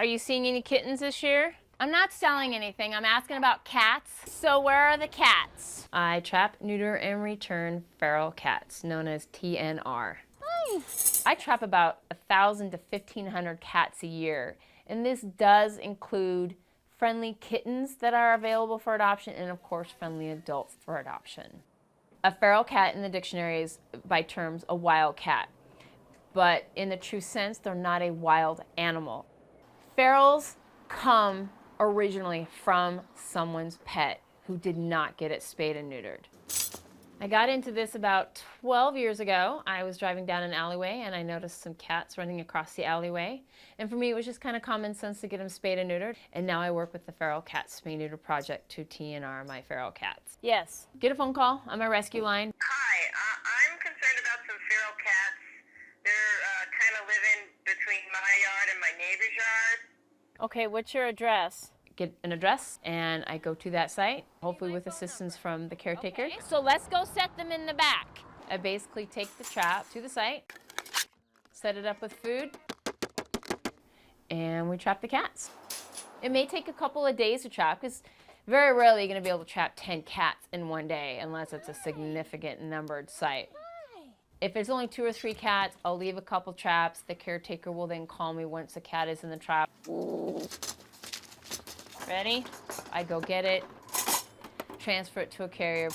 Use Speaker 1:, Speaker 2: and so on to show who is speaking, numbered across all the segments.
Speaker 1: Are you seeing any kittens this year? I'm not selling anything. I'm asking about cats. So where are the cats? I trap, neuter, and return feral cats, known as TNR. Nice. I trap about 1,000 to 1,500 cats a year, and this does include friendly kittens that are available for adoption and, of course, friendly adults for adoption. A feral cat in the dictionary is, by terms, a wild cat, but in the true sense, they're not a wild animal. Ferals come originally from someone's pet who did not get it spayed and neutered. I got into this about 12 years ago. I was driving down an alleyway and I noticed some cats running across the alleyway. And for me, it was just kind of common sense to get them spayed and neutered. And now I work with the Feral Cat Spay Neuter Project to TNR my feral cats. Yes. Get a phone call on my rescue line.
Speaker 2: Hi, I'm concerned about some feral cats. They're kind of living between my yard and my neighbor's yard.
Speaker 1: Okay, what's your address? Get an address and I go to that site, hopefully with assistance from the caretaker. Okay, so let's go set them in the back. I basically take the trap to the site, set it up with food, and we trap the cats. It may take a couple of days to trap because very rarely you're going to be able to trap 10 cats in one day unless it's a significant numbered site. If it's only 2 or 3 cats, I'll leave a couple traps. The caretaker will then call me once a cat is in the trap. Ready? I go get it, transfer it to a carrier.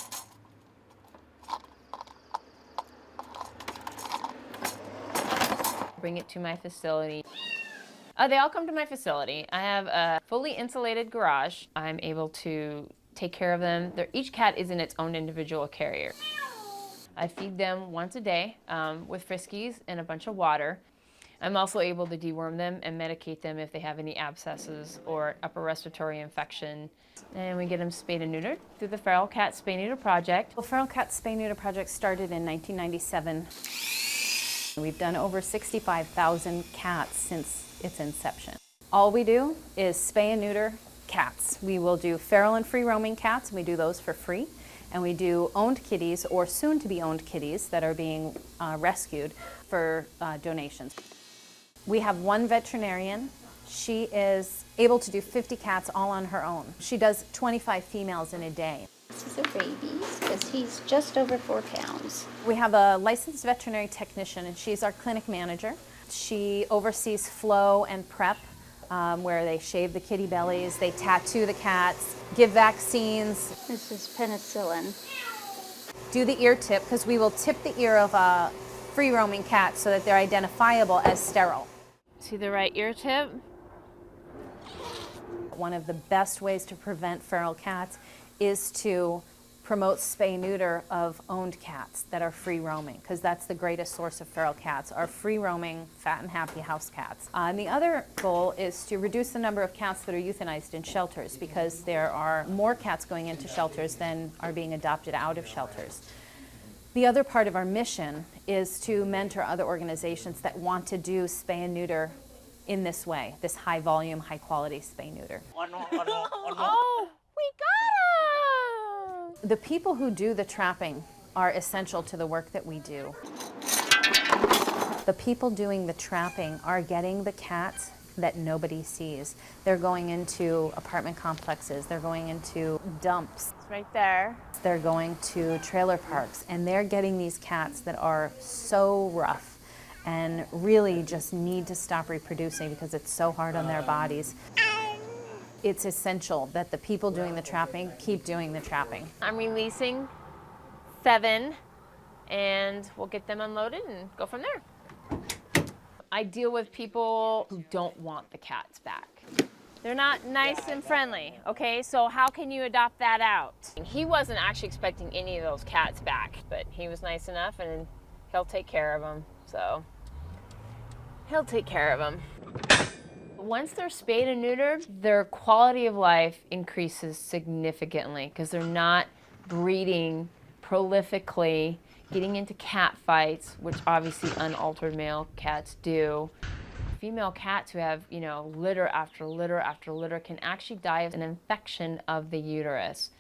Speaker 1: Bring it to my facility. They all come to my facility. I have a fully insulated garage. I'm able to take care of them. Each cat is in its own individual carrier. I feed them once a day with Friskies and a bunch of water. I'm also able to deworm them and medicate them if they have any abscesses or upper respiratory infection. And we get them spayed and neutered through the Feral Cat Spay Neuter Project.
Speaker 3: Well, Feral Cat Spay Neuter Project started in 1997. We've done over 65,000 cats since its inception. All we do is spay and neuter cats. We will do feral and free roaming cats, and we do those for free. And we do owned kitties or soon to be owned kitties that are being rescued for donations. We have one veterinarian. She is able to do 50 cats all on her own. She does 25 females in a day.
Speaker 4: These are babies because he's just over 4 pounds.
Speaker 3: We have a licensed veterinary technician and she's our clinic manager. She oversees flow and prep where they shave the kitty bellies, they tattoo the cats, give vaccines.
Speaker 4: This is penicillin.
Speaker 3: Do the ear tip because we will tip the ear of a free roaming cat so that they're identifiable as sterile.
Speaker 1: See the right ear tip?
Speaker 3: One of the best ways to prevent feral cats is to promote spay-neuter of owned cats that are free roaming, because that's the greatest source of feral cats, are free roaming, fat and happy house cats. And the other goal is to reduce the number of cats that are euthanized in shelters, because there are more cats going into shelters than are being adopted out of shelters. The other part of our mission is to mentor other organizations that want to do spay and neuter in this way, this high volume, high quality spay neuter.
Speaker 1: Oh, we got him!
Speaker 3: The people who do the trapping are essential to the work that we do. The people doing the trapping are getting the cats that nobody sees. They're going into apartment complexes, they're going into dumps.
Speaker 1: It's right there.
Speaker 3: They're going to trailer parks, and they're getting these cats that are so rough and really just need to stop reproducing because it's so hard on their bodies. It's essential that the people doing the trapping keep doing the trapping.
Speaker 1: I'm releasing 7 and we'll get them unloaded and go from there. I deal with people who don't want the cats back. They're not nice and friendly, okay? So how can you adopt that out? He wasn't actually expecting any of those cats back, but he was nice enough and he'll take care of them, so he'll take care of them. Once they're spayed and neutered, their quality of life increases significantly because they're not breeding prolifically, getting into cat fights, which obviously unaltered male cats do. Female cats who have, litter after litter after litter can actually die of an infection of the uterus.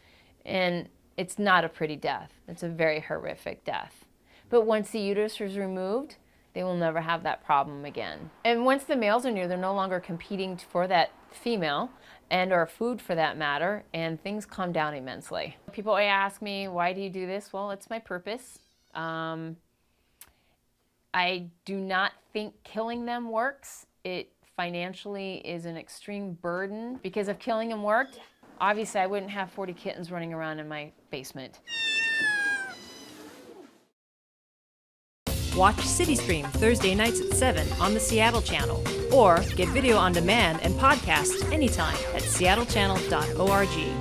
Speaker 1: And it's not a pretty death. It's a very horrific death. But once the uterus is removed, they will never have that problem again. And once the males are new, they're no longer competing for that female and or food for that matter, and things calm down immensely. People ask me, why do you do this? Well, it's my purpose. I do not think killing them works. It financially is an extreme burden, because if killing them worked, obviously I wouldn't have 40 kittens running around in my basement.
Speaker 5: Watch CityStream Thursday nights at 7 on the Seattle channel, or get video on demand and podcasts anytime at seattlechannel.org.